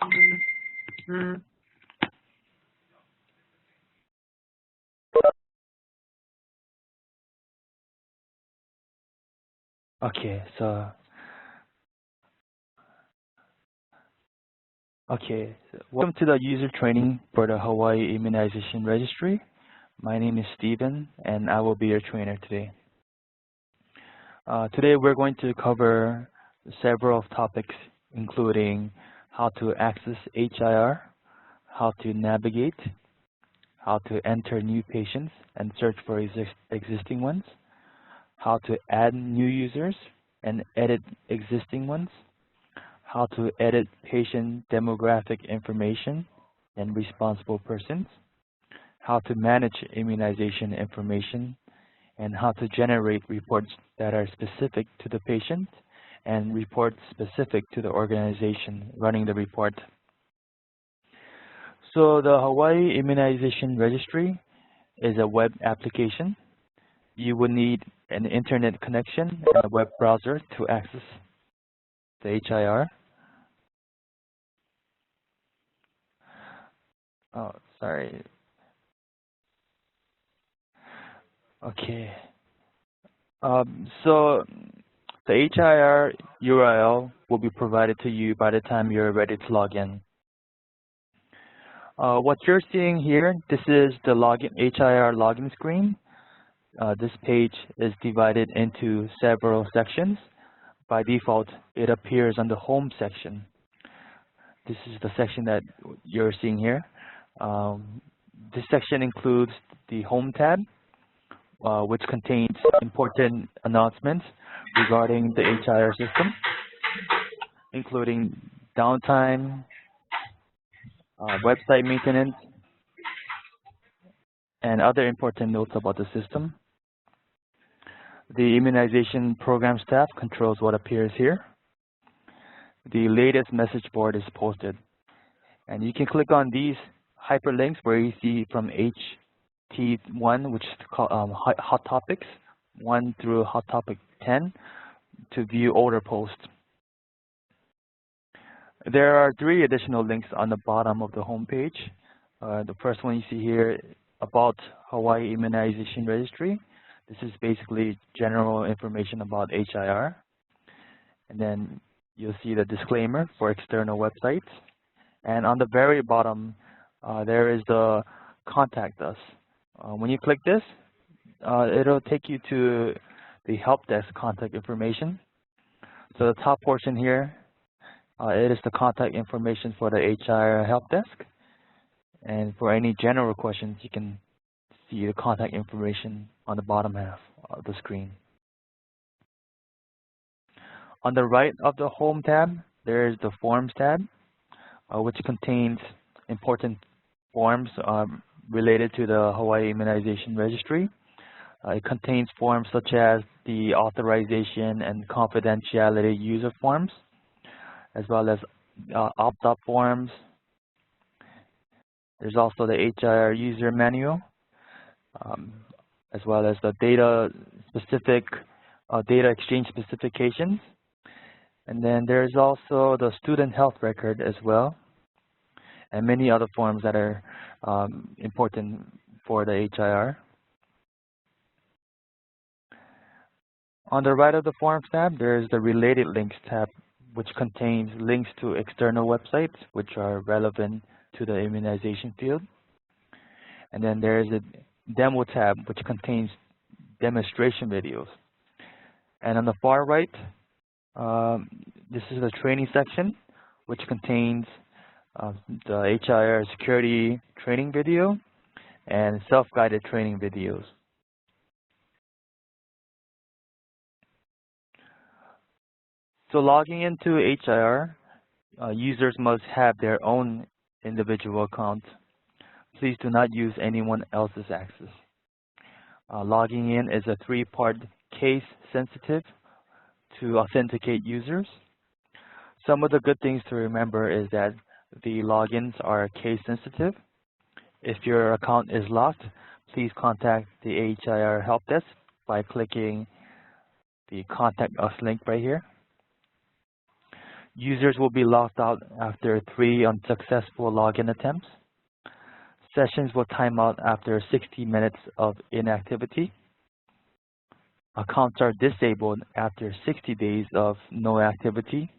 Okay, welcome to the user training for the Hawaii Immunization Registry. My name is Steven, and I will be your trainer today. Today we're going to cover several topics, including how to access HIR, how to navigate, how to enter new patients and search for existing ones, how to add new users and edit existing ones, how to edit patient demographic information and responsible persons, how to manage immunization information, and how to generate reports that are specific to the patient and reports specific to the organization running the report. So the Hawaii Immunization Registry is a web application. You will need an internet connection and a web browser to access the HIR. Oh, sorry. Okay. So the HIR URL will be provided to you by the time you're ready to log in. What you're seeing here, this is the HIR login screen. This page is divided into several sections. By default, it appears on the home section. This is the section that you're seeing here. This section includes the home tab, which contains important announcements regarding the HIR system, including downtime, website maintenance, and other important notes about the system. The immunization programs tab controls what appears here. The latest message board is posted. And you can click on these hyperlinks where you see from HT1, which is called Hot Topics, 1 through Hot Topic 10, to view older posts. There are 3 additional links on the bottom of the home page. The first one you see here, about Hawaii Immunization Registry. This is basically general information about HIR. And then you'll see the disclaimer for external websites. And on the very bottom, there is the Contact Us. When you click this, it'll take you to the help desk contact information. So the top portion here, it is the contact information for the HIR help desk. And for any general questions, you can see the contact information on the bottom half of the screen. On the right of the Home tab, there is the Forms tab, which contains important forms related to the Hawaii Immunization Registry. It contains forms such as the authorization and confidentiality user forms, as well as opt-out forms. There's also the HIR user manual, as well as the data exchange specifications. And then there's also the student health record as well, and many other forms that are important for the HIR. On the right of the Forms tab, there is the Related Links tab, which contains links to external websites which are relevant to the immunization field. And then there is a Demo tab, which contains demonstration videos. And on the far right, this is the training section, which contains the HIR security training video and self-guided training videos. So logging into HIR, users must have their own individual account. Please do not use anyone else's access. Logging in is a 3-part case sensitive to authenticate users. Some of the good things to remember is that the logins are case sensitive. If your account is locked, please contact the HIR help desk by clicking the Contact Us link right here. Users will be logged out after 3 unsuccessful login attempts. Sessions will time out after 60 minutes of inactivity. Accounts are disabled after 60 days of no activity.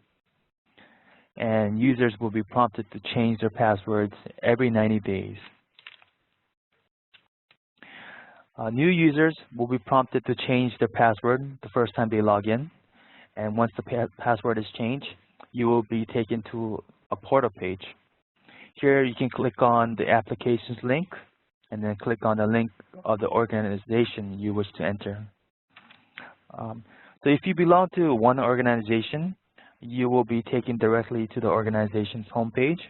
And users will be prompted to change their passwords every 90 days. New users will be prompted to change their password the first time they log in. And once the password is changed, you will be taken to a portal page. Here you can click on the applications link and then click on the link of the organization you wish to enter. So if you belong to one organization, you will be taken directly to the organization's homepage.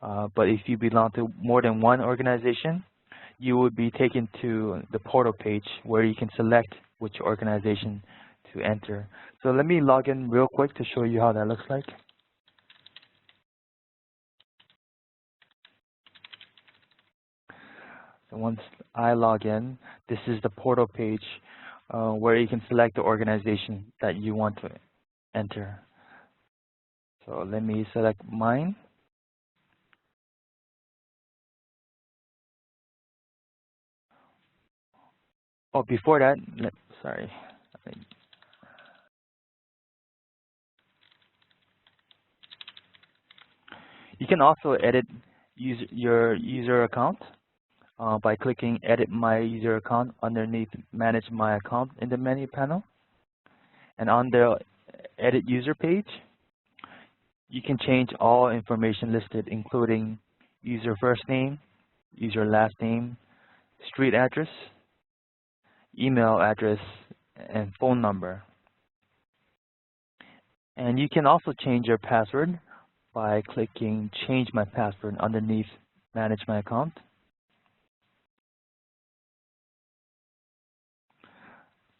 But if you belong to more than one organization, you will be taken to the portal page where you can select which organization to enter. So let me log in real quick to show you how that looks like. So once I log in, this is the portal page where you can select the organization that you want to enter. So let me select mine. Oh, before that, sorry. You can also edit your user account by clicking Edit My User Account underneath Manage My Account in the menu panel. And on the Edit User page, you can change all information listed, including user first name, user last name, street address, email address, and phone number. And you can also change your password by clicking Change My Password underneath Manage My Account.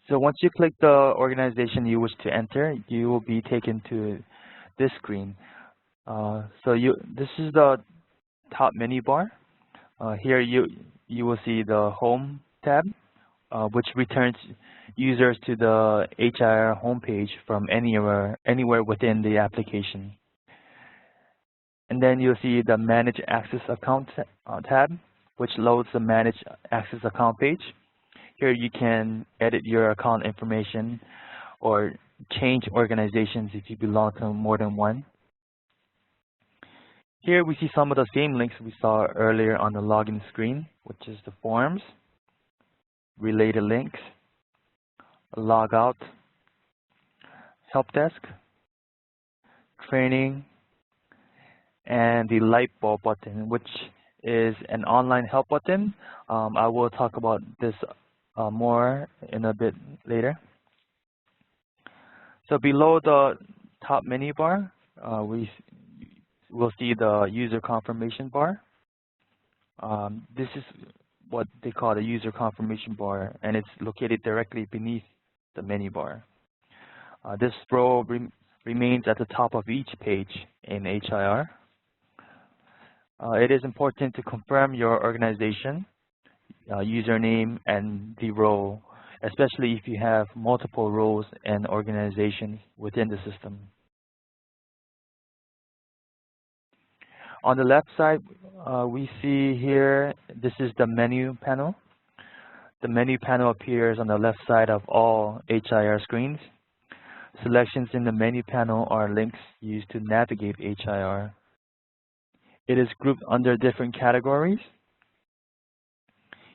So once you click the organization you wish to enter, you will be taken to this screen. This is the top menu bar. Here you will see the Home tab, which returns users to the HIR homepage from anywhere within the application. And then you'll see the Manage Access Account tab, which loads the Manage Access Account page. Here you can edit your account information or change organizations if you belong to more than one. Here we see some of the same links we saw earlier on the login screen, which is the forms, related links, logout, help desk, training, and the light bulb button, which is an online help button. I will talk about this more in a bit later. So below the top menu bar, we will see the user confirmation bar. This is what they call the user confirmation bar, and it's located directly beneath the menu bar. This row remains at the top of each page in HIR. It is important to confirm your organization, username, and the role, especially if you have multiple roles and organizations within the system. On the left side, we see here, this is the menu panel. The menu panel appears on the left side of all HIR screens. Selections in the menu panel are links used to navigate HIR. It is grouped under different categories.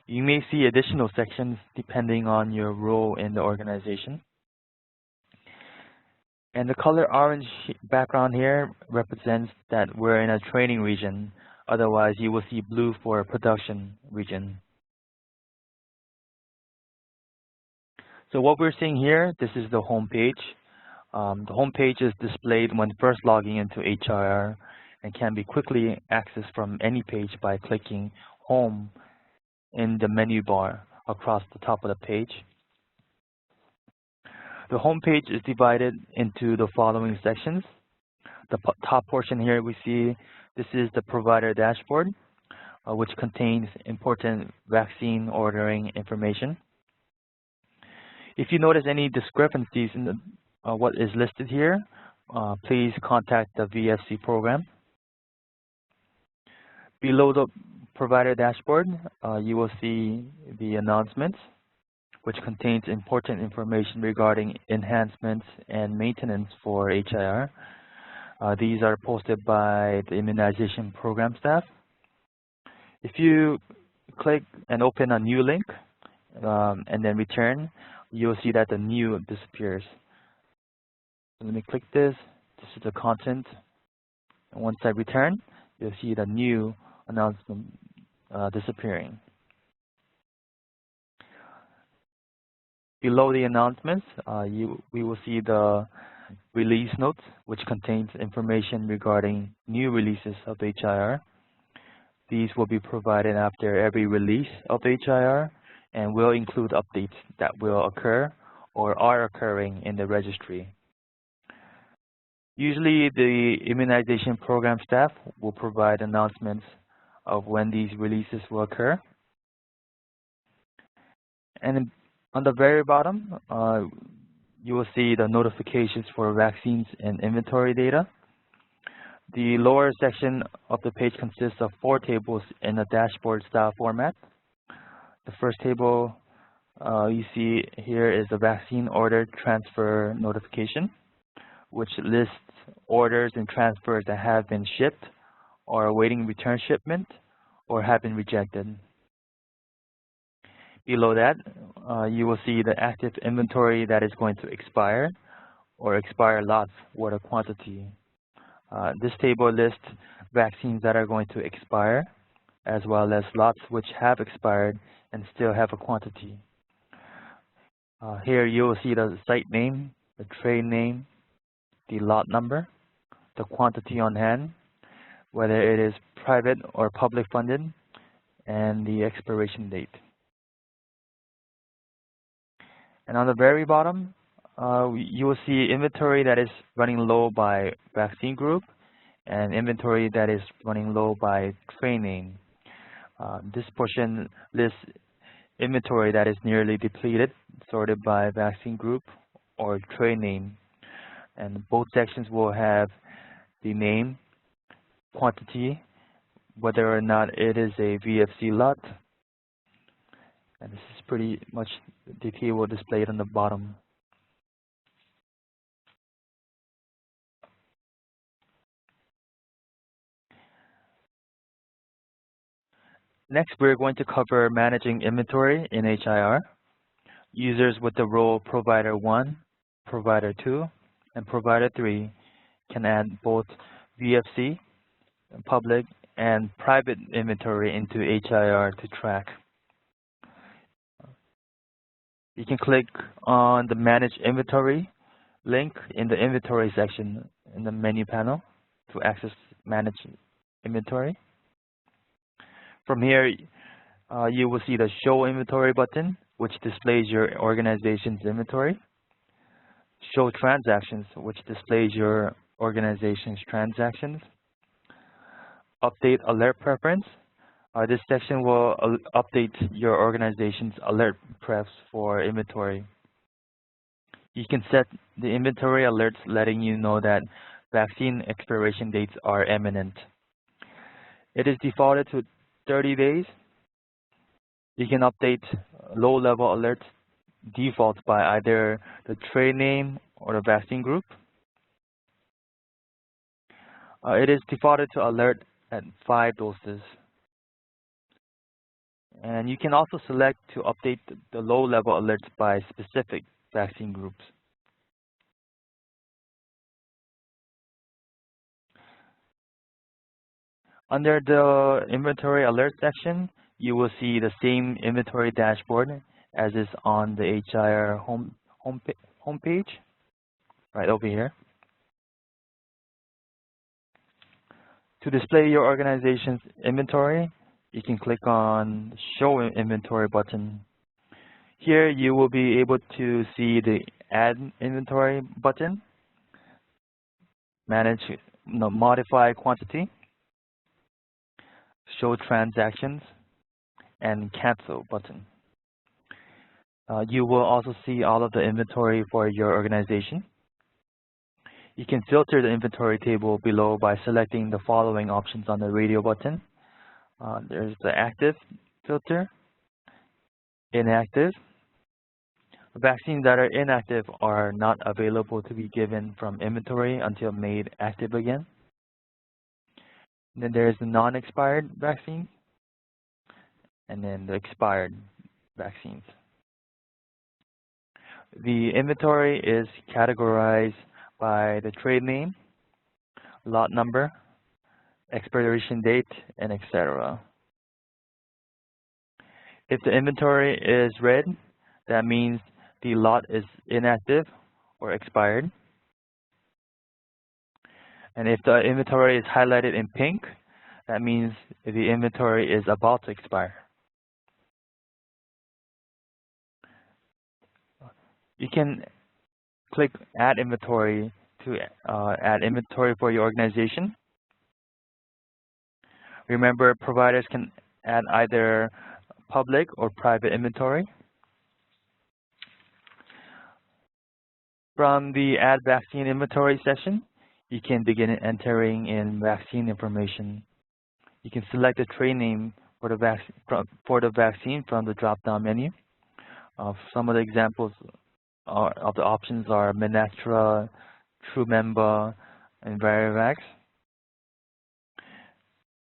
You may see additional sections depending on your role in the organization. And the color orange background here represents that we're in a training region. Otherwise, you will see blue for a production region. So what we're seeing here, this is the home page. The home page is displayed when first logging into HIR and can be quickly accessed from any page by clicking Home in the menu bar across the top of the page. The home page is divided into the following sections. The top portion here we see, this is the provider dashboard, which contains important vaccine ordering information. If you notice any discrepancies in what is listed here, please contact the VFC program. Below the provider dashboard, you will see the announcements, which contains important information regarding enhancements and maintenance for HIR. These are posted by the immunization program staff. If you click and open a new link and then return, you'll see that the new disappears. So let me click this. This is the content. And once I return, you'll see the new announcement disappearing. Below the announcements, we will see the release notes, which contains information regarding new releases of HIR. These will be provided after every release of HIR and will include updates that will occur or are occurring in the registry. Usually, the immunization program staff will provide announcements of when these releases will occur. And on the very bottom, you will see the notifications for vaccines and inventory data. The lower section of the page consists of 4 tables in a dashboard style format. The first table you see here is the vaccine order transfer notification, which lists orders and transfers that have been shipped or awaiting return shipment or have been rejected. Below that, you will see the active inventory that is going to expire or expire lots with a quantity. This table lists vaccines that are going to expire, as well as lots which have expired and still have a quantity. Here you will see the site name, the trade name, the lot number, the quantity on hand, whether it is private or public funded, and the expiration date. And on the very bottom, you will see inventory that is running low by vaccine group and inventory that is running low by trade name. This portion lists inventory that is nearly depleted, sorted by vaccine group or trade name. And both sections will have the name, quantity, whether or not it is a VFC lot. And this is pretty much the table displayed on the bottom. Next, we're going to cover managing inventory in HIR. Users with the role Provider 1, Provider 2, and Provider 3 can add both VFC, public, and private inventory into HIR to track. You can click on the Manage Inventory link in the Inventory section in the menu panel to access Manage Inventory. From here, you will see the Show Inventory button, which displays your organization's inventory. Show Transactions, which displays your organization's transactions. Update Alert Preference. This section will update your organization's alert prefs for inventory. You can set the inventory alerts letting you know that vaccine expiration dates are imminent. It is defaulted to 30 days. You can update low-level alerts defaults by either the trade name or the vaccine group. It is defaulted to alert at 5 doses. And you can also select to update the low-level alerts by specific vaccine groups. Under the inventory alert section, you will see the same inventory dashboard as is on the HIR homepage, right over here. To display your organization's inventory, you can click on the Show Inventory button. Here you will be able to see the Add Inventory button, Modify Quantity, Show Transactions, and Cancel button. You will also see all of the inventory for your organization. You can filter the inventory table below by selecting the following options on the radio button. There's the active filter, inactive. Vaccines that are inactive are not available to be given from inventory until made active again. And then there's the non-expired vaccine, and then the expired vaccines. The inventory is categorized by the trade name, lot number, expiration date, and etc. If the inventory is red, that means the lot is inactive or expired. And if the inventory is highlighted in pink, that means the inventory is about to expire. You can click Add Inventory to add inventory for your organization. Remember, providers can add either public or private inventory. From the Add Vaccine Inventory section, you can begin entering in vaccine information. You can select the trade name for the vaccine from the drop-down menu. Some of the examples of the options are Menastra, Trumemba, and Varivax.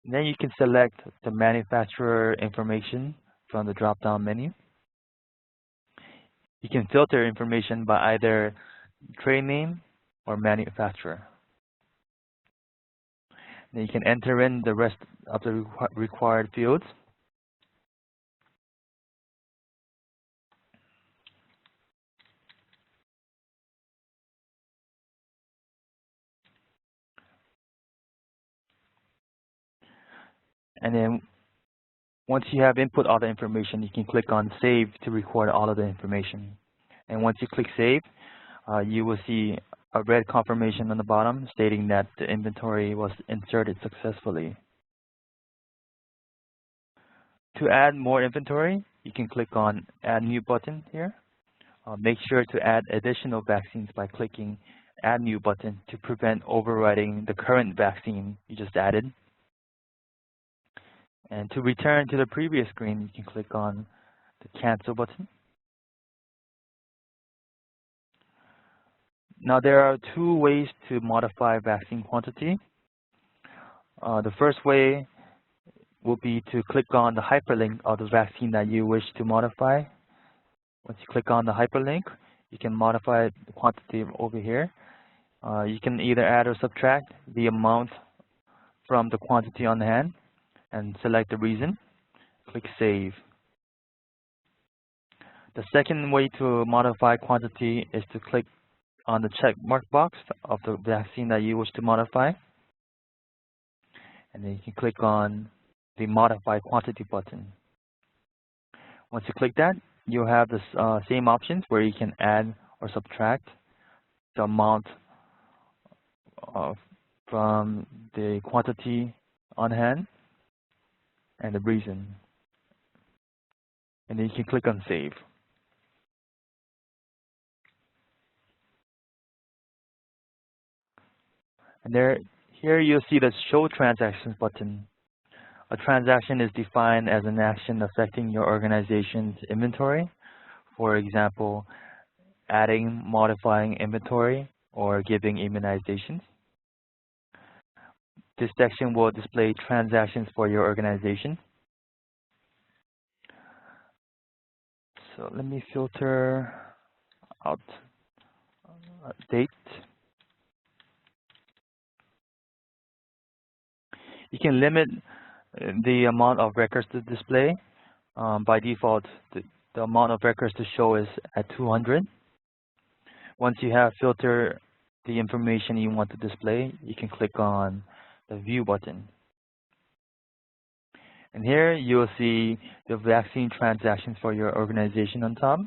Then you can select the manufacturer information from the drop-down menu. You can filter information by either trade name or manufacturer. Then you can enter in the rest of the required fields. And then once you have input all the information, you can click on Save to record all of the information. And once you click Save, you will see a red confirmation on the bottom stating that the inventory was inserted successfully. To add more inventory, you can click on Add New button here. Make sure to add additional vaccines by clicking Add New button to prevent overriding the current vaccine you just added. And to return to the previous screen, you can click on the Cancel button. Now, there are two ways to modify vaccine quantity. The first way will be to click on the hyperlink of the vaccine that you wish to modify. Once you click on the hyperlink, you can modify the quantity over here. You can either add or subtract the amount from the quantity on hand and select the reason. Click Save. The second way to modify quantity is to click on the check mark box of the vaccine that you wish to modify. And then you can click on the Modify Quantity button. Once you click that, you'll have the same options where you can add or subtract the amount from the quantity on hand and the reason. And then you can click on Save. And here you'll see the Show Transactions button. A transaction is defined as an action affecting your organization's inventory. For example, adding, modifying inventory, or giving immunizations. This section will display transactions for your organization. So let me filter out date. You can limit the amount of records to display. By default, the amount of records to show is at 200. Once you have filtered the information you want to display, you can click on the View button. And here you will see the vaccine transactions for your organization on top.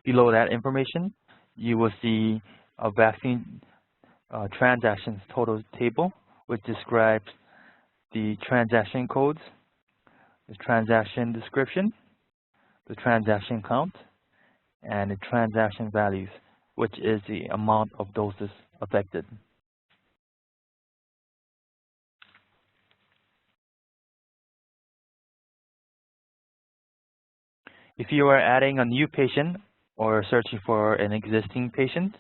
Below that information, you will see a vaccine transactions total table, which describes the transaction codes, the transaction description, the transaction count, and the transaction values. which is the amount of doses affected. If you are adding a new patient or searching for an existing patient,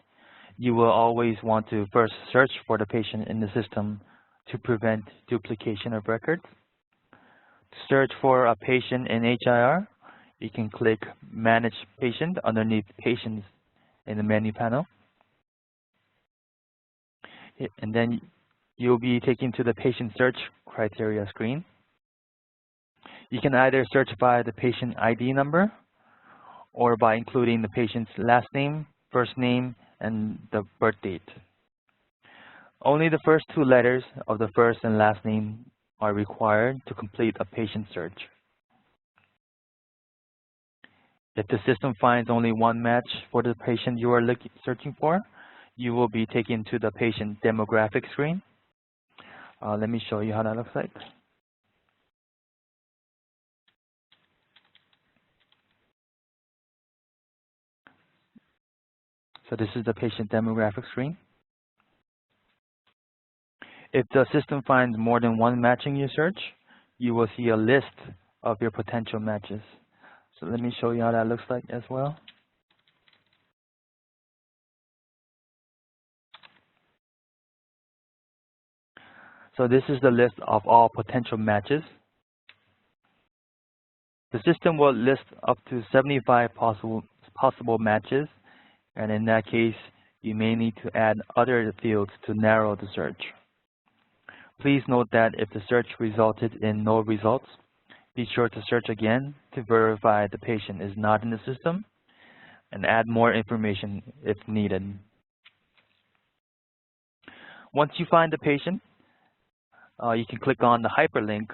you will always want to first search for the patient in the system to prevent duplication of records. To search for a patient in HIR, you can click Manage Patient underneath Patients in the menu panel. And then you'll be taken to the patient search criteria screen. You can either search by the patient ID number or by including the patient's last name, first name, and the birth date. Only the first two letters of the first and last name are required to complete a patient search. If the system finds only one match for the patient you are searching for, you will be taken to the patient demographic screen. Let me show you how that looks like. So this is the patient demographic screen. If the system finds more than one match in your search, you will see a list of your potential matches. So let me show you how that looks like as well. So this is the list of all potential matches. The system will list up to 75 possible matches, and in that case, you may need to add other fields to narrow the search. Please note that if the search resulted in no results, be sure to search again to verify the patient is not in the system and add more information if needed. Once you find the patient, you can click on the hyperlink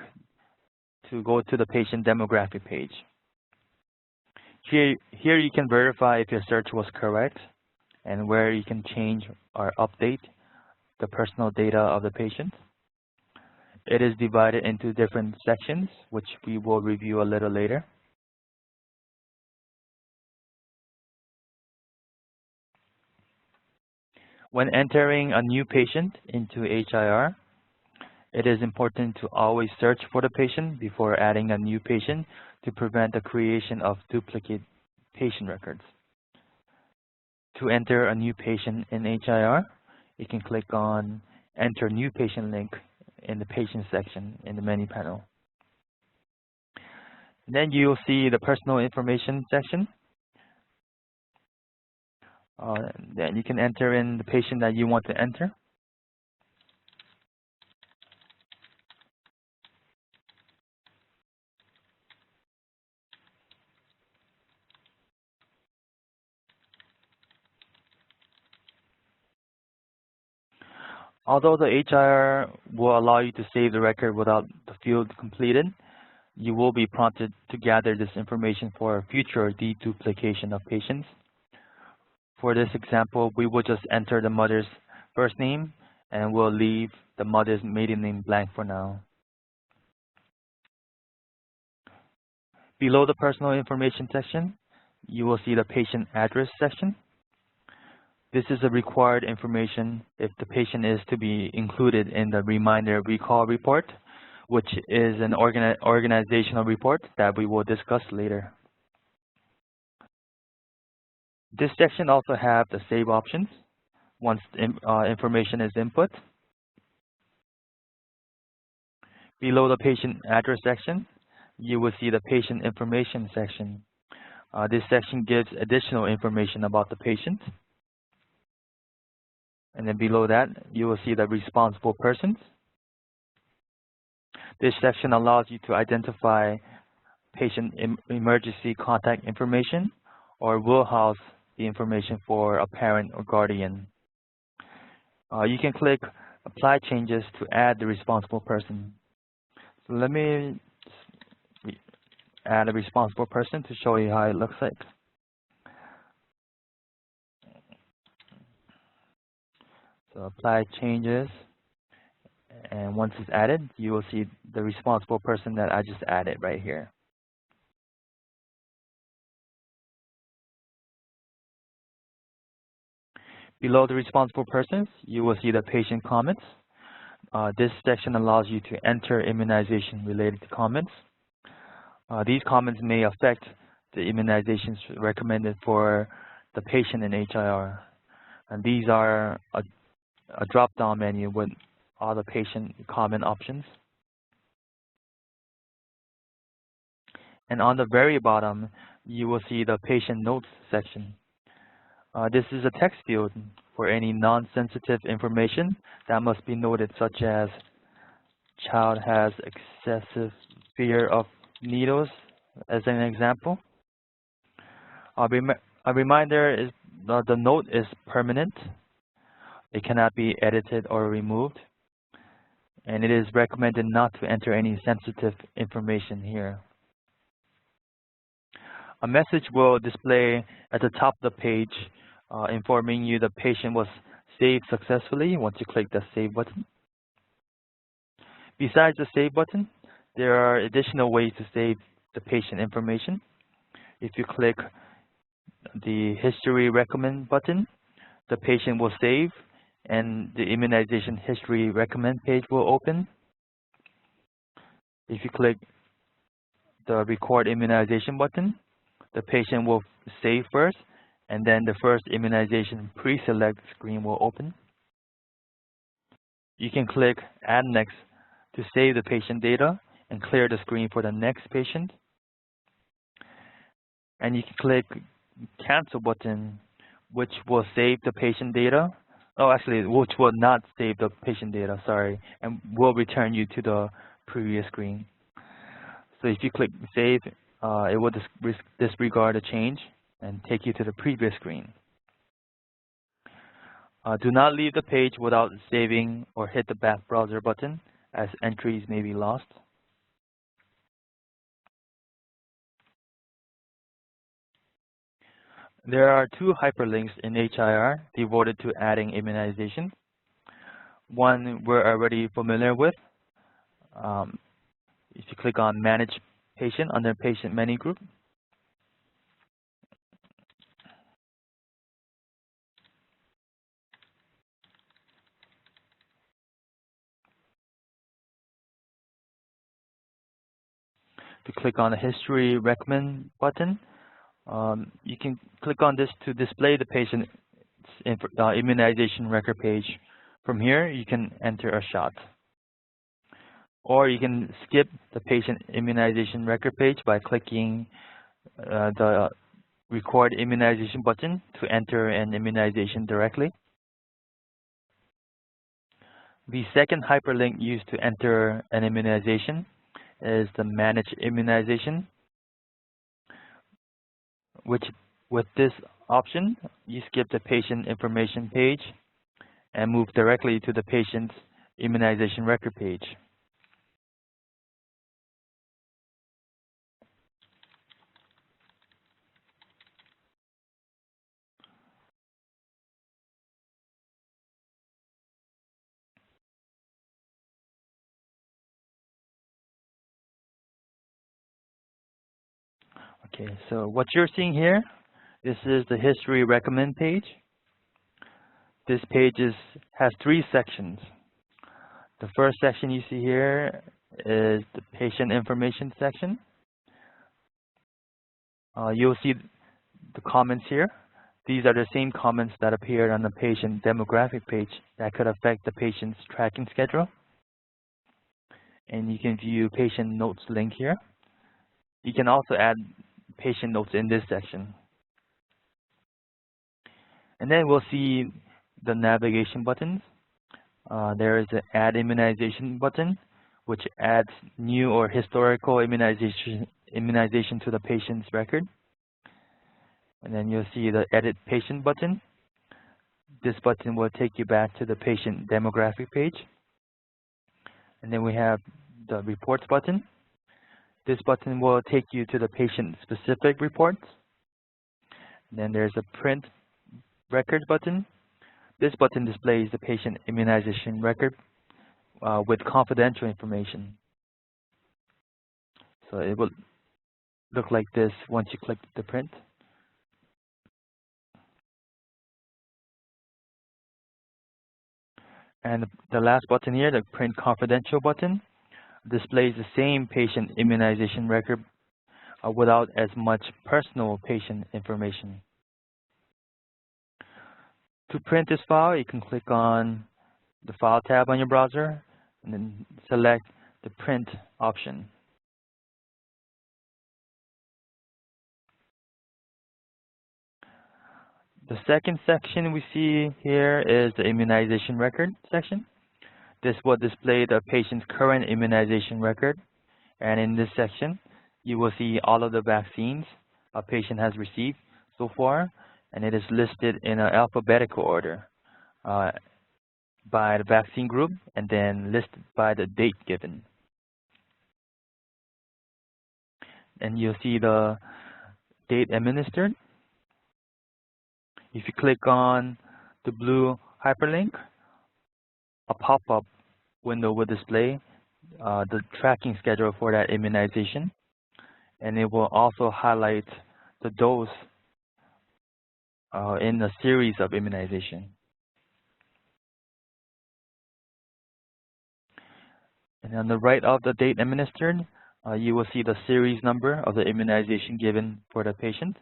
to go to the patient demographic page. Here you can verify if your search was correct and where you can change or update the personal data of the patient. It is divided into different sections, which we will review a little later. When entering a new patient into HIR, it is important to always search for the patient before adding a new patient to prevent the creation of duplicate patient records. To enter a new patient in HIR, you can click on Enter New Patient link in the Patient section in the menu panel. And then you'll see the Personal Information section. Then you can enter in the patient that you want to enter. Although the HIR will allow you to save the record without the field completed, you will be prompted to gather this information for future deduplication of patients. For this example, we will just enter the mother's first name and we'll leave the mother's maiden name blank for now. Below the personal information section, you will see the patient address section. This is a required information if the patient is to be included in the reminder recall report, which is an organizational report that we will discuss later. This section also has the save options once information is input. Below the patient address section, you will see the patient information section. This section gives additional information about the patient. And then below that, you will see the responsible persons. This section allows you to identify patient emergency contact information or will house the information for a parent or guardian. You can click Apply Changes to add the responsible person. So let me add a responsible person to show you how it looks like. So apply changes, and once it's added, you will see the responsible person that I just added right here. Below the responsible persons, you will see the patient comments. This section allows you to enter immunization-related comments. These comments may affect the immunizations recommended for the patient in HIR. And these are a drop-down menu with all the patient comment options. And on the very bottom, you will see the patient notes section. This is a text field for any non-sensitive information that must be noted, such as child has excessive fear of needles, as an example. A reminder is that the note is permanent. It cannot be edited or removed. And it is recommended not to enter any sensitive information here. A message will display at the top of the page informing you the patient was saved successfully once you click the Save button. Besides the Save button, there are additional ways to save the patient information. If you click the History Recommend button, the patient will save and the immunization history recommend page will open. If you click the Record Immunization button, the patient will save first, and then the first immunization pre-select screen will open. You can click Add Next to save the patient data and clear the screen for the next patient. And you can click Cancel button, which will save the patient data. Oh, actually, which will not save the patient data, sorry, and will return you to the previous screen. So if you click Save, it will disregard the change and take you to the previous screen. Do not leave the page without saving or hit the back browser button, as entries may be lost. There are two hyperlinks in HIR devoted to adding immunization. One we're already familiar with. If you click on Manage Patient under Patient Menu Group, if you click on the History Recommend button, you can click on this to display the patient's immunization record page. From here, you can enter a shot. Or you can skip the patient immunization record page by clicking the Record Immunization button to enter an immunization directly. The second hyperlink used to enter an immunization is the Manage Immunization, which with this option, you skip the patient information page and move directly to the patient's immunization record page. Okay, so what you're seeing here, this is the History Recommend page. This page has three sections. The first section you see here is the patient information section. You'll see the comments here. These are the same comments that appeared on the patient demographic page that could affect the patient's tracking schedule. And you can view patient notes link here. You can also add patient notes in this section. And then we'll see the navigation buttons. There is an Add Immunization button, which adds new or historical immunization to the patient's record. And then you'll see the Edit Patient button. This button will take you back to the patient demographic page. And then we have the Reports button. This button will take you to the patient-specific reports. And then there's a Print Record button. This button displays the patient immunization record with confidential information. So it will look like this once you click the print. And the last button here, the Print Confidential button, displays the same patient immunization record without as much personal patient information. To print this file, you can click on the File tab on your browser and then select the Print option. The second section we see here is the Immunization Record section. This will display the patient's current immunization record, and in this section, you will see all of the vaccines a patient has received so far, and it is listed in an alphabetical order by the vaccine group and then listed by the date given. And you'll see the date administered. If you click on the blue hyperlink, a pop-up window will display the tracking schedule for that immunization, and it will also highlight the dose in the series of immunization. And on the right of the date administered, you will see the series number of the immunization given for the patient.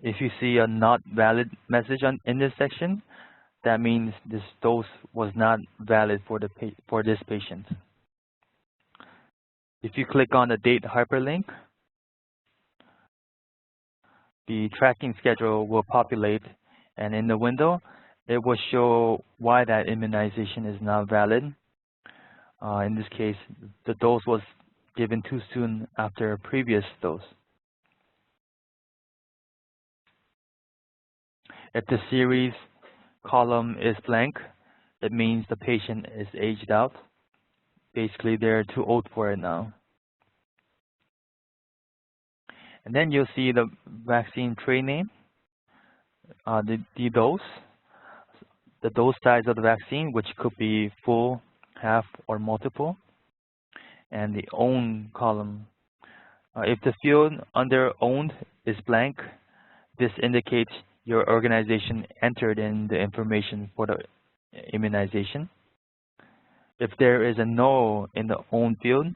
If you see a not valid message in this section, that means this dose was not valid for this patient. If you click on the date hyperlink, the tracking schedule will populate, and in the window, it will show why that immunization is not valid. In this case, the dose was given too soon after a previous dose. If the series column is blank, it means the patient is aged out. Basically, they're too old for it now. And then you'll see the vaccine tray name, the dose, the dose size of the vaccine, which could be full, half, or multiple, and the own column. If the field under owned is blank, this indicates your organization entered in the information for the immunization. If there is a no in the owned field,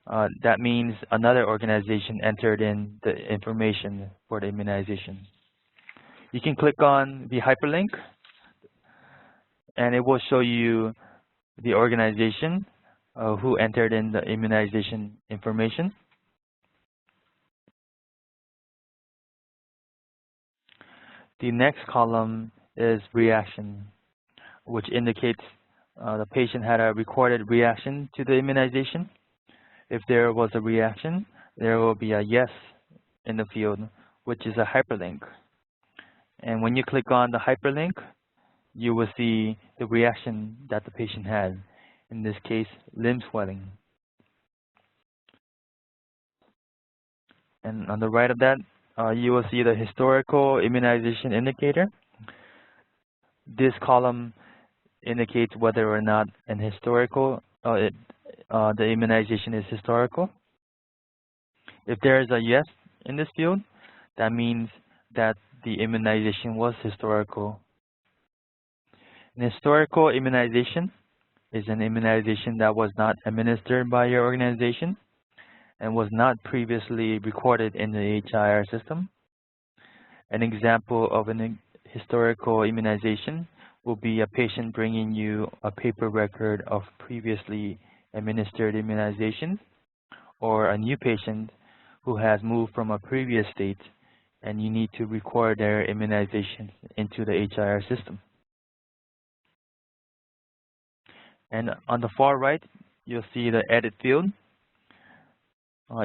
that means another organization entered in the information for the immunization. You can click on the hyperlink, and it will show you the organization who entered in the immunization information. The next column is reaction, which indicates the patient had a recorded reaction to the immunization. If there was a reaction, there will be a yes in the field, which is a hyperlink. And when you click on the hyperlink, you will see the reaction that the patient had, in this case, limb swelling. And on the right of that, you will see the historical immunization indicator. This column indicates whether or not the immunization is historical. If there is a yes in this field, that means that the immunization was historical. An historical immunization is an immunization that was not administered by your organization and was not previously recorded in the HIR system. An example of an historical immunization will be a patient bringing you a paper record of previously administered immunizations, or a new patient who has moved from a previous state and you need to record their immunizations into the HIR system. And on the far right, you'll see the edit field.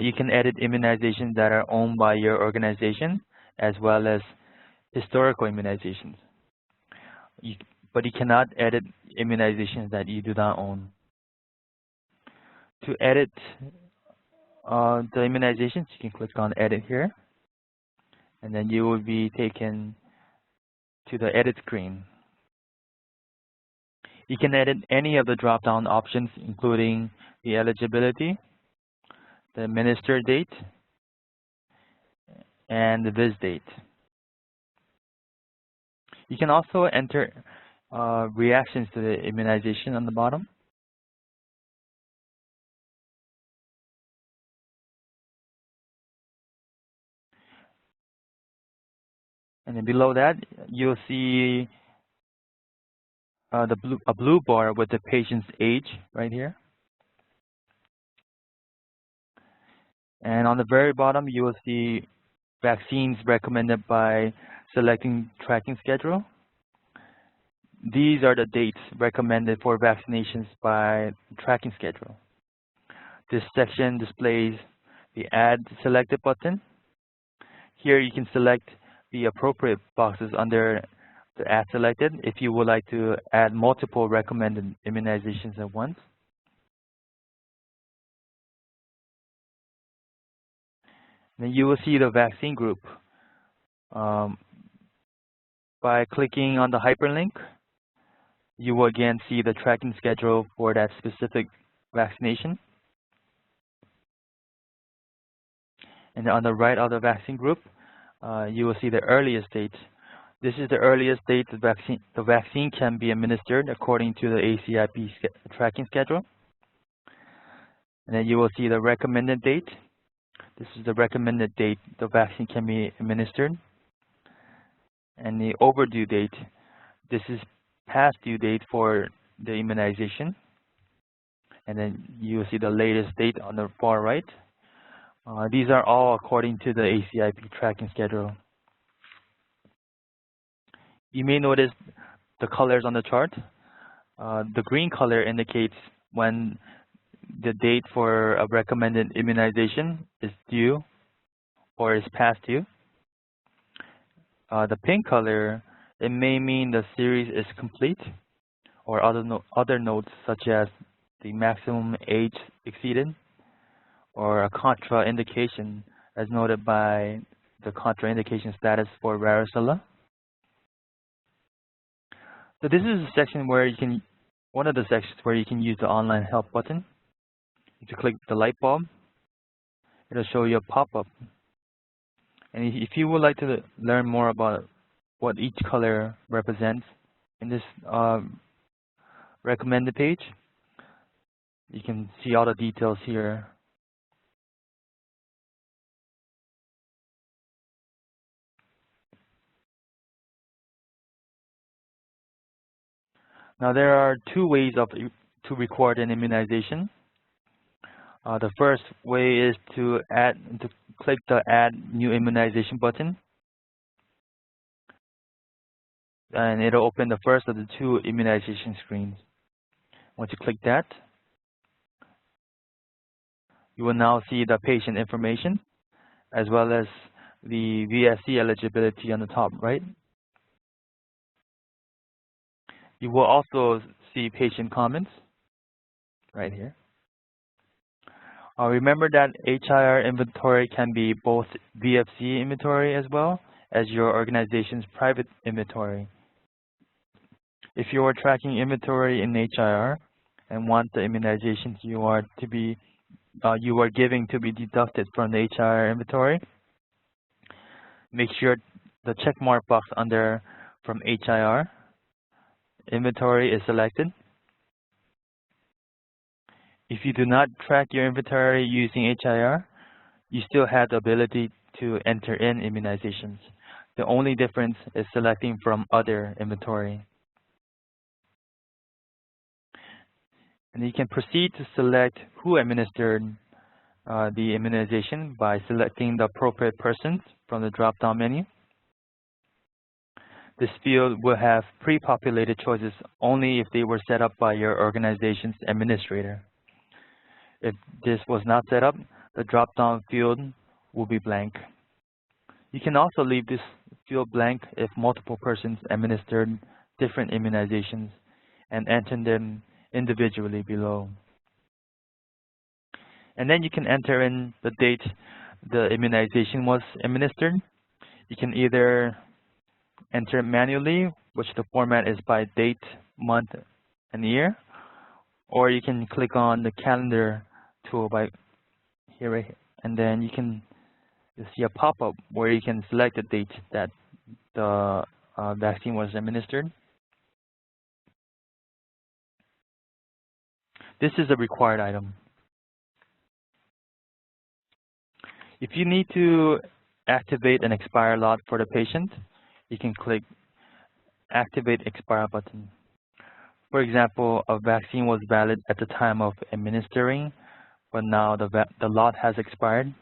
You can edit immunizations that are owned by your organization, as well as historical immunizations. But you cannot edit immunizations that you do not own. To edit the immunizations, you can click on Edit here, and then you will be taken to the Edit screen. You can edit any of the drop-down options, including the eligibility, the administer date, and the viz date. You can also enter reactions to the immunization on the bottom. And then below that, you'll see a blue bar with the patient's age right here. And on the very bottom, you will see vaccines recommended by selecting tracking schedule. These are the dates recommended for vaccinations by tracking schedule. This section displays the Add Selected button. Here you can select the appropriate boxes under the Add Selected if you would like to add multiple recommended immunizations at once. Then you will see the vaccine group. By clicking on the hyperlink, you will again see the tracking schedule for that specific vaccination. And on the right of the vaccine group, you will see the earliest date. This is the earliest date the vaccine can be administered according to the ACIP tracking schedule. And then you will see the recommended date. This is the recommended date the vaccine can be administered. And the overdue date, this is past due date for the immunization. And then you will see the latest date on the far right. These are all according to the ACIP tracking schedule. You may notice the colors on the chart. The green color indicates when the date for a recommended immunization is due or is past due. The pink color, it may mean the series is complete, or other notes such as the maximum age exceeded, or a contraindication as noted by the contraindication status for varicella. So this is a section where you can, one of the sections where you can use the online help button. If you click the light bulb, it'll show you a pop-up. And if you would like to learn more about what each color represents in this recommended page, you can see all the details here. Now there are two ways to record an immunization. The first way is to click the Add New Immunization button, and it'll open the first of the two immunization screens. Once you click that, you will now see the patient information as well as the VSC eligibility on the top right. You will also see patient comments right here. Remember that HIR inventory can be both VFC inventory as well as your organization's private inventory. If you are tracking inventory in HIR and want the immunizations you are giving to be deducted from the HIR inventory, make sure the checkmark box under from HIR inventory is selected. If you do not track your inventory using HIR, you still have the ability to enter in immunizations. The only difference is selecting from other inventory. And you can proceed to select who administered the immunization by selecting the appropriate persons from the drop-down menu. This field will have pre-populated choices only if they were set up by your organization's administrator. If this was not set up, the drop-down field will be blank. You can also leave this field blank if multiple persons administered different immunizations and enter them individually below. And then you can enter in the date the immunization was administered. You can either enter it manually, which the format is by date, month, and year, or you can click on the calendar tool by here, right here, and then you'll see a pop-up where you can select the date that the vaccine was administered. This is a required item. If you need to activate an expire lot for the patient, you can click Activate Expire button. For example, a vaccine was valid at the time of administering, but now the lot has expired.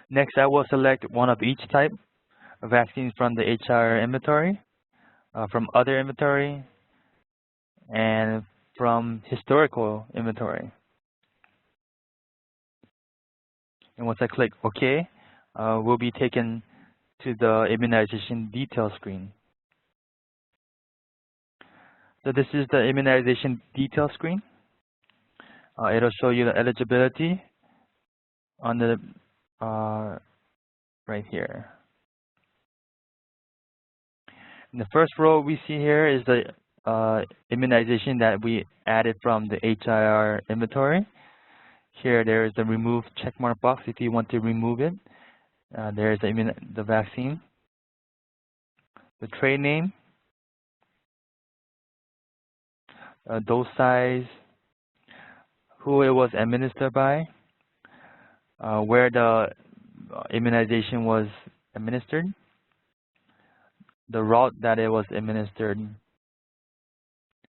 Next, I will select one of each type, vaccines from the HIR inventory, from other inventory, and from historical inventory. And once I click OK, we'll be taken to the immunization detail screen. So this is the immunization detail screen. It'll show you the eligibility on the right here. In the first row we see here is the immunization that we added from the HIR inventory. Here there is the remove checkmark box if you want to remove it. There is the vaccine, the trade name, dose size, who it was administered by, where the immunization was administered, the route that it was administered,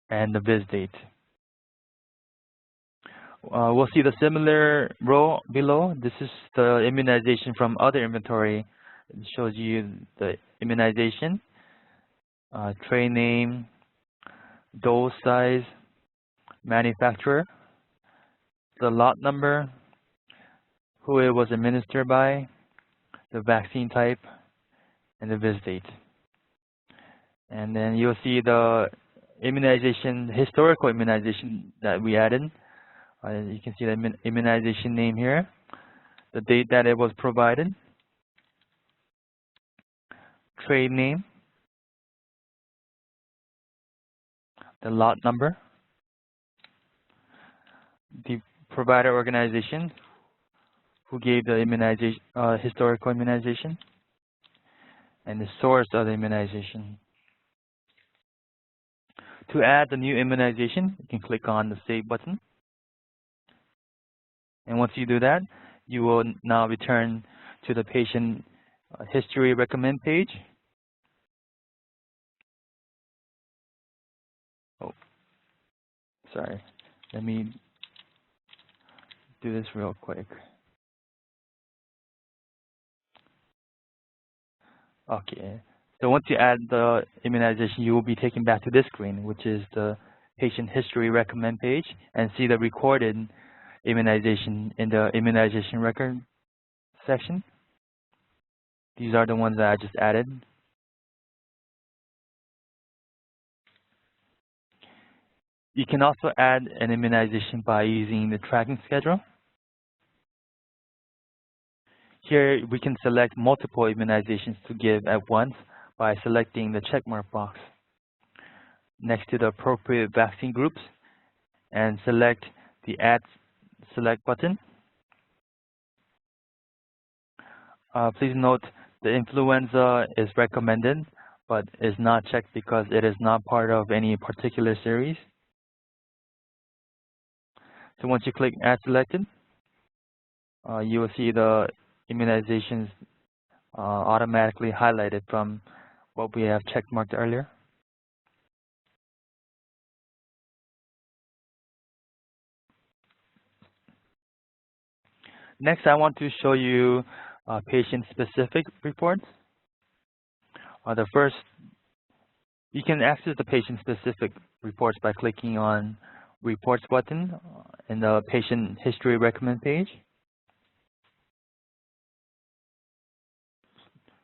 and the viz date. We'll see the similar row below. This is the immunization from other inventory. It shows you the immunization, tray name, dose size, manufacturer, the lot number, who it was administered by, the vaccine type, and the viz date. And then you'll see the immunization, historical immunization that we added. You can see the immunization name here, the date that it was provided, trade name, the lot number, the provider organization who gave the immunization, historical immunization, and the source of the immunization. To add the new immunization, you can click on the Save button. And once you do that, you will now return to the patient history recommend page. Oh, sorry. Let me do this real quick. Okay. So once you add the immunization, you will be taken back to this screen, which is the patient history recommend page, and see the recorded immunization in the immunization record section. These are the ones that I just added. You can also add an immunization by using the tracking schedule. Here we can select multiple immunizations to give at once by selecting the checkmark box next to the appropriate vaccine groups and select the Add Select button. Please note the influenza is recommended but is not checked because it is not part of any particular series. So once you click Add Selected, you will see the immunizations automatically highlighted from what we have checkmarked earlier. Next, I want to show you patient-specific reports. The first, you can access the patient-specific reports by clicking on Reports button in the Patient History Recommend page.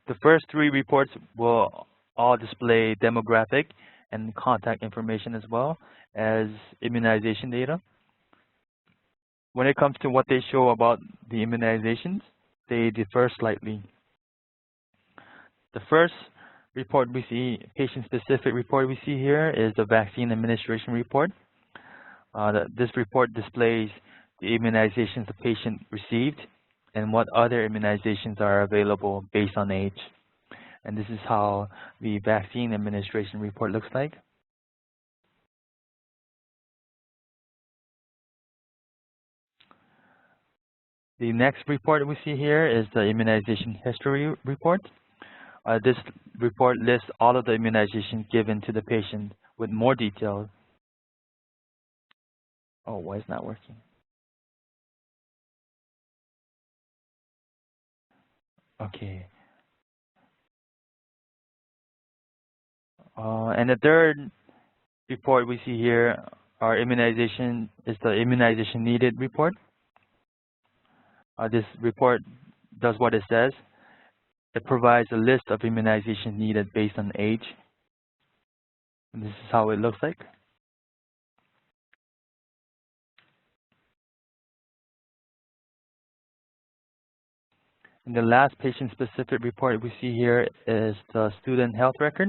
The first three reports will all display demographic and contact information as well as immunization data. When it comes to what they show about the immunizations, they differ slightly. The first report we see, patient-specific report we see here, is the vaccine administration report. This report displays the immunizations the patient received and what other immunizations are available based on age. And this is how the vaccine administration report looks like. The next report we see here is the immunization history report. This report lists all of the immunization given to the patient with more detail. Oh, why is it not working? Okay. And the third report we see here, our immunization, is the immunization needed report. This report does what it says. It provides a list of immunization needed based on age. And this is how it looks like. And the last patient-specific report we see here is the student health record.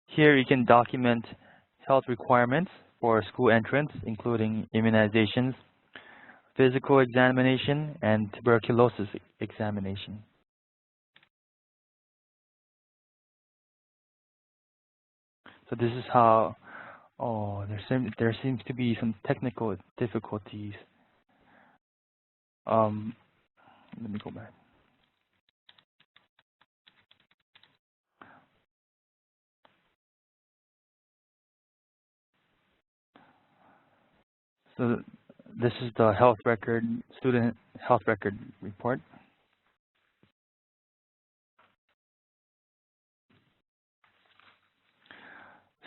Here you can document health requirements for school entrance, including immunizations, physical examination, and tuberculosis examination. So this is how, there seems to be some technical difficulties. Let me go back. So this is the health record, student health record report.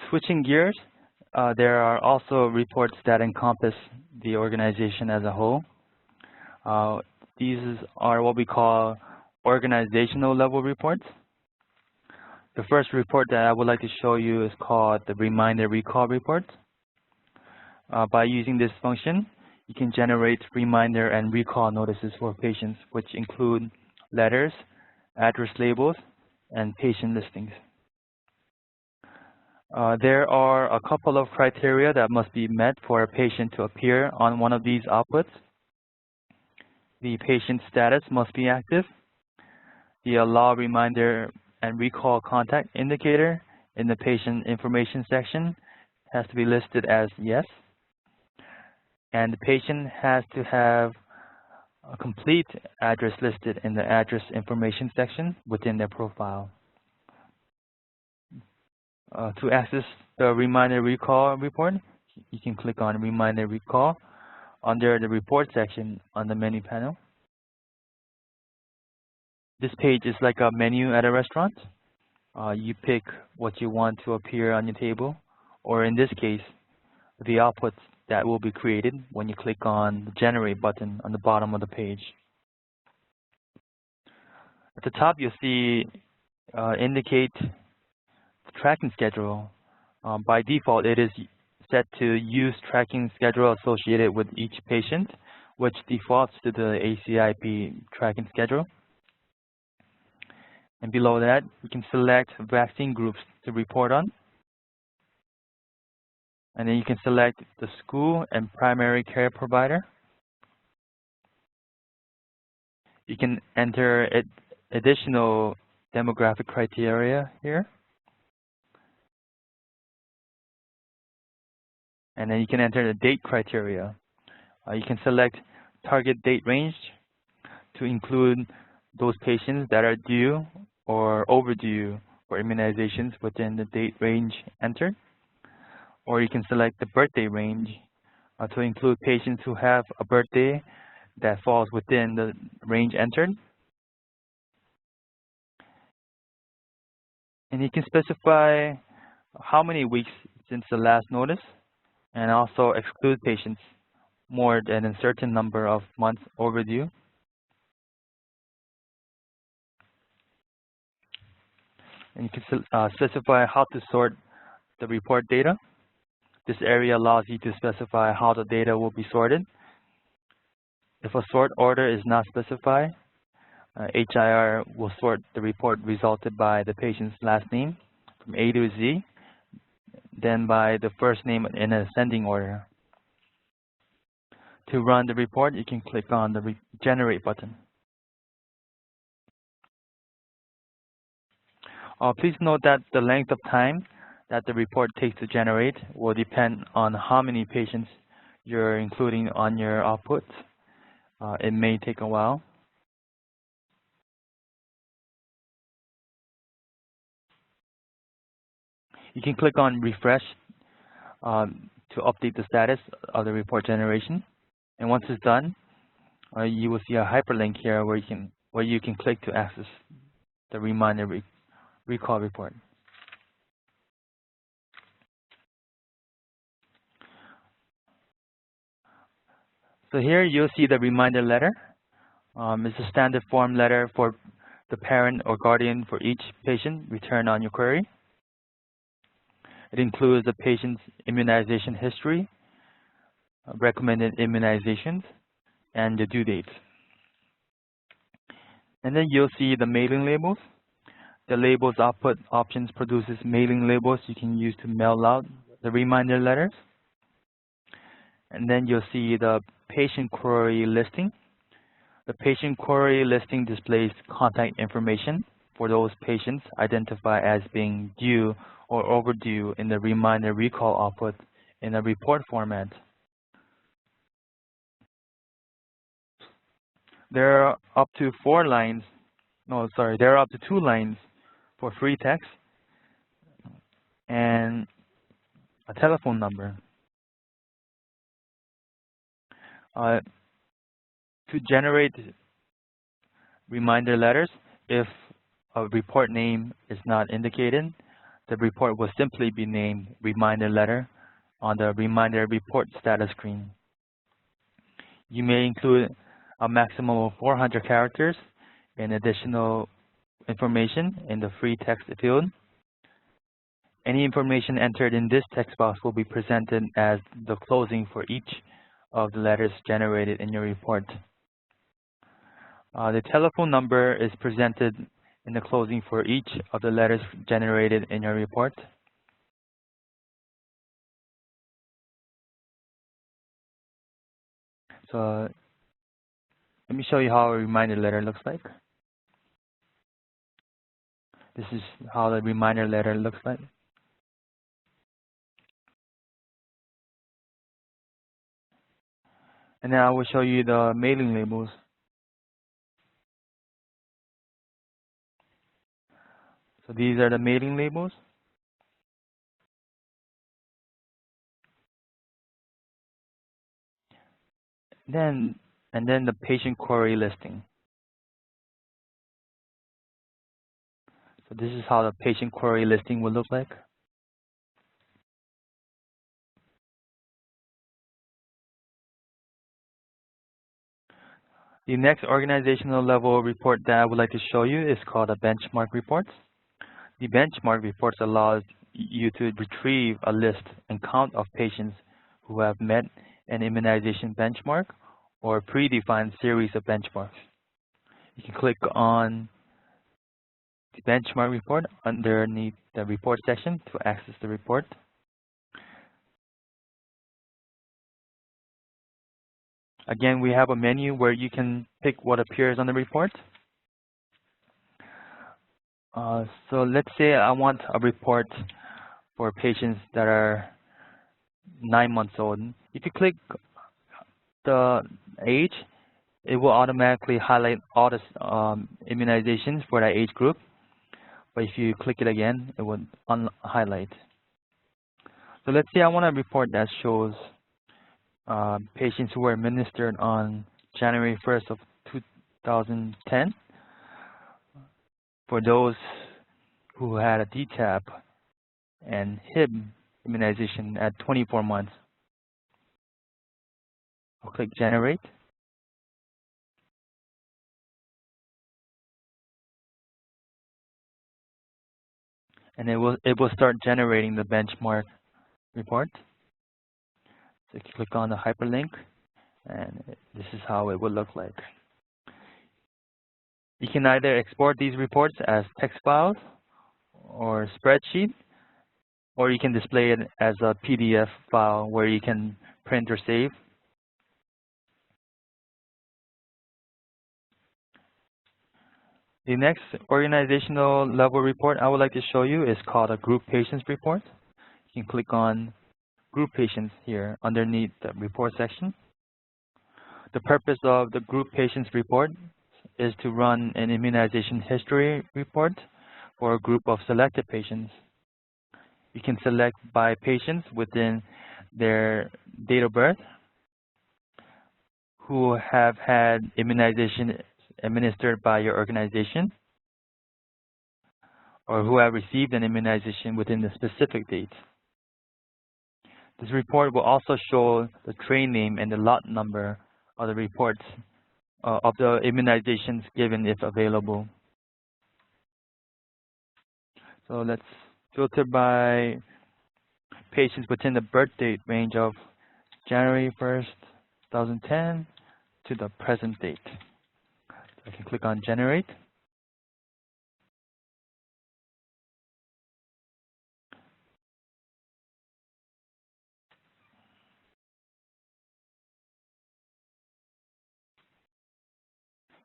Switching gears, there are also reports that encompass the organization as a whole. These are what we call organizational level reports. The first report that I would like to show you is called the Reminder Recall Report. By using this function, you can generate reminder and recall notices for patients, which include letters, address labels, and patient listings. There are a couple of criteria that must be met for a patient to appear on one of these outputs. The patient status must be active. The Allow Reminder and Recall Contact indicator in the patient information section has to be listed as yes. And the patient has to have a complete address listed in the address information section within their profile. To access the Reminder Recall report, you can click on Reminder Recall under the Report section on the menu panel. This page is like a menu at a restaurant. You pick what you want to appear on your table, or in this case, the outputs that will be created when you click on the Generate button on the bottom of the page. At the top, you'll see Indicate the tracking schedule. By default, it is set to use tracking schedule associated with each patient, which defaults to the ACIP tracking schedule. And below that, you can select vaccine groups to report on. And then you can select the school and primary care provider. You can enter additional demographic criteria here. And then you can enter the date criteria. You can select target date range to include those patients that are due or overdue for immunizations within the date range entered. Or you can select the birthday range to include patients who have a birthday that falls within the range entered. And you can specify how many weeks since the last notice, and also exclude patients more than a certain number of months overdue. And you can specify how to sort the report data. This area allows you to specify how the data will be sorted. If a sort order is not specified, HIR will sort the report resulted by the patient's last name from A to Z, then by the first name in an ascending order. To run the report, you can click on the Generate button. Please note that the length of time that the report takes to generate will depend on how many patients you're including on your output. It may take a while. You can click on refresh to update the status of the report generation. And once it's done, you will see a hyperlink here where you can click to access the reminder recall report. So here you'll see the reminder letter. It's a standard form letter for the parent or guardian for each patient returned on your query. It includes the patient's immunization history, recommended immunizations, and the due dates. And then you'll see the mailing labels. The labels output options produces mailing labels you can use to mail out the reminder letters. And then you'll see the patient query listing. The patient query listing displays contact information for those patients identified as being due or overdue in the reminder recall output in a report format. There are up to 4 lines, there are up to 2 lines for free text and a telephone number. To generate reminder letters, if a report name is not indicated, the report will simply be named reminder letter on the reminder report status screen. You may include a maximum of 400 characters in additional information in the free text field. Any information entered in this text box will be presented as the closing for each of the letters generated in your report. The telephone number is presented in the closing for each of the letters generated in your report. So let me show you how a reminder letter looks like. This is how the reminder letter looks like. And then I will show you the mailing labels. So these are the mailing labels. And then the patient query listing. So this is how the patient query listing will look like. The next organizational level report that I would like to show you is called a benchmark report. The benchmark reports allows you to retrieve a list and count of patients who have met an immunization benchmark or a predefined series of benchmarks. You can click on the benchmark report underneath the report section to access the report. Again, we have a menu where you can pick what appears on the report. So let's say I want a report for patients that are 9 months old. If you click the age, it will automatically highlight all the immunizations for that age group. But if you click it again, it would unhighlight. So let's say I want a report that shows patients who were administered on January 1st of 2010 for those who had a DTaP and HIB immunization at 24 months. I'll click Generate. And it will start generating the benchmark report. So you click on the hyperlink, and this is how it will look like. You can either export these reports as text files or spreadsheet, or you can display it as a PDF file where you can print or save. The next organizational level report I would like to show you is called a group patients report. You can click on group patients here underneath the report section. The purpose of the group patients report is to run an immunization history report for a group of selected patients. You can select by patients within their date of birth who have had immunization administered by your organization or who have received an immunization within the specific date. This report will also show the train name and the lot number of the reports of the immunizations given if available. So let's filter by patients within the birth date range of January 1st, 2010 to the present date. I can click on generate.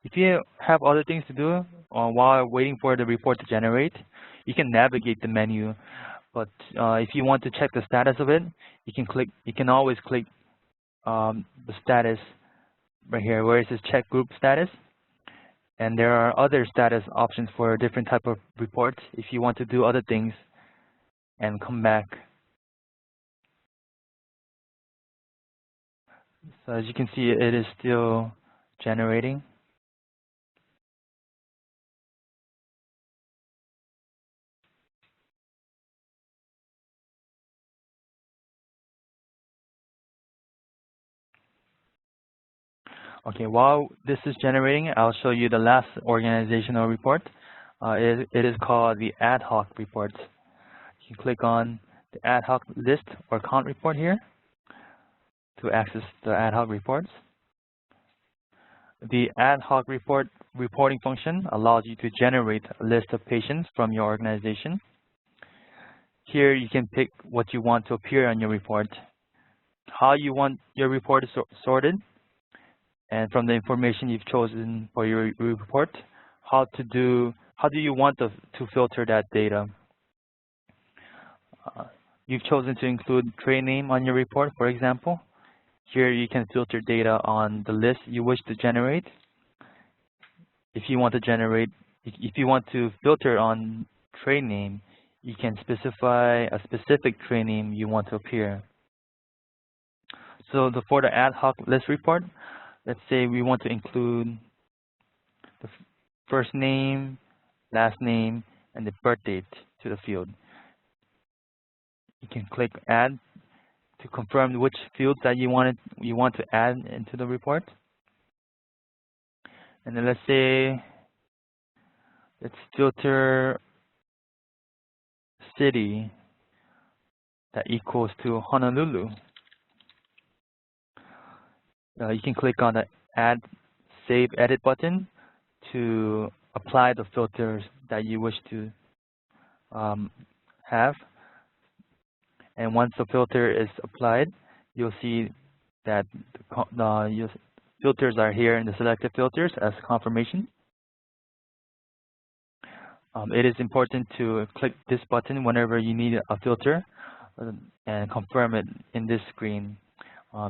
If you have other things to do while waiting for the report to generate, you can navigate the menu. But if you want to check the status of it, you can always click the status right here where it says check group status. And there are other status options for different type of reports if you want to do other things and come back. So as you can see, it is still generating. Okay, while this is generating, I'll show you the last organizational report. It is called the ad hoc report. You can click on the ad hoc list or count report here to access the ad hoc reports. The ad hoc reporting function allows you to generate a list of patients from your organization. Here you can pick what you want to appear on your report, how you want your report sorted, and from the information you've chosen for your report, how do you want to filter that data? You've chosen to include trade name on your report, for example. Here you can filter data on the list you wish to generate. If you want to filter on trade name, you can specify a specific trade name you want to appear. So for the ad hoc list report, let's say we want to include the first name, last name, and the birth date to the field. You can click add to confirm which fields that you want to add into the report. And then let's filter city that equals to Honolulu. You can click on the add save edit button to apply the filters that you wish to have. And once the filter is applied, you'll see that the filters are here in the selected filters as confirmation. It is important to click this button whenever you need a filter and confirm it in this screen.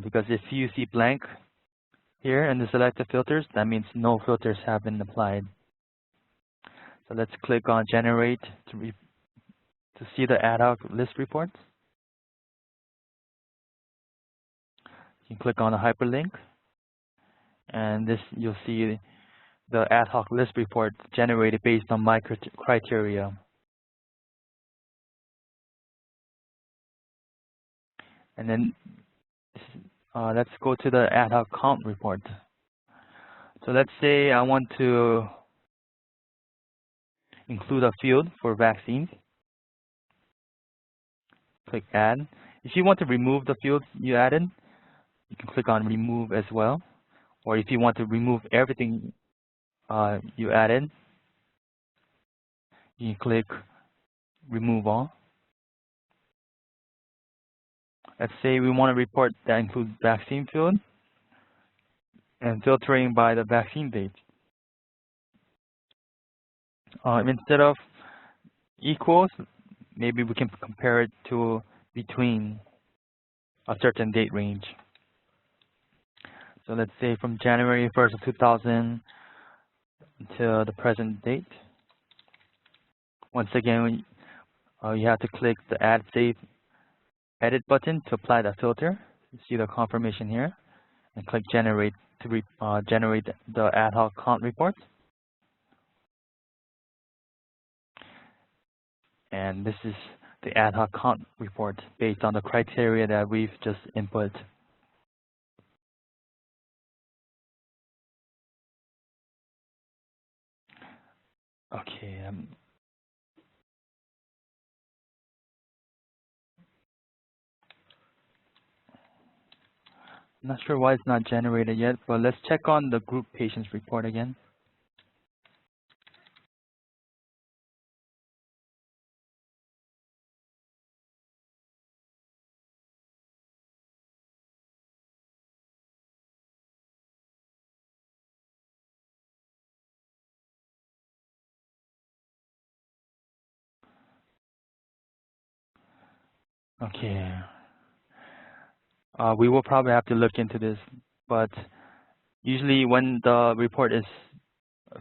Because if you see blank here in the selected filters, that means no filters have been applied. So let's click on generate to see the ad hoc list reports. You can click on the hyperlink, and you'll see the ad hoc list report generated based on my criteria. And then let's go to the ad hoc count report. So let's say I want to include a field for vaccines. Click add. If you want to remove the field you added, you can click on remove as well. Or if you want to remove everything you added, you can click remove all. Let's say we want a report that includes vaccine field and filtering by the vaccine date. Instead of equals, maybe we can compare it to between a certain date range. So let's say from January 1st of 2000 until the present date. Once again, you have to click the Add Save Edit button to apply that filter. You see the confirmation here, and click Generate to generate the ad hoc count report. And this is the ad hoc count report based on the criteria that we've just input. Okay. I'm not sure why it's not generated yet, but let's check on the group patients report again. Okay. We will probably have to look into this, but usually when the report is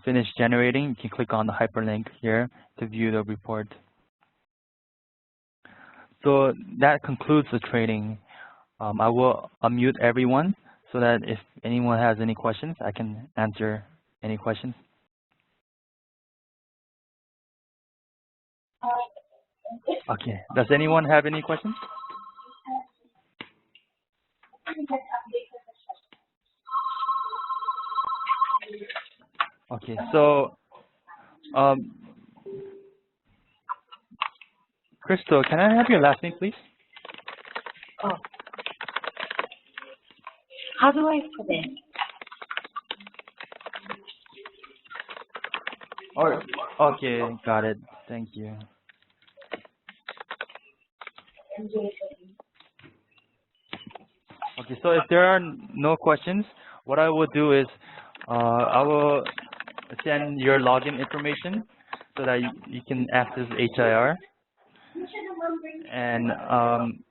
finished generating, you can click on the hyperlink here to view the report. So that concludes the training. I will unmute everyone so that if anyone has any questions, I can answer any questions. Okay. Does anyone have any questions? Okay. So, Crystal, can I have your last name, please? Oh, how do I put it? Okay, got it. Thank you. Okay, so if there are no questions, what I will do is I will send your login information so that you can access HIR. And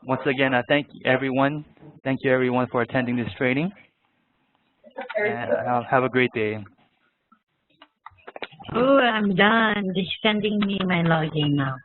once again, I thank everyone. Thank you everyone for attending this training. And have a great day. Oh, I'm done. They're sending me my login now.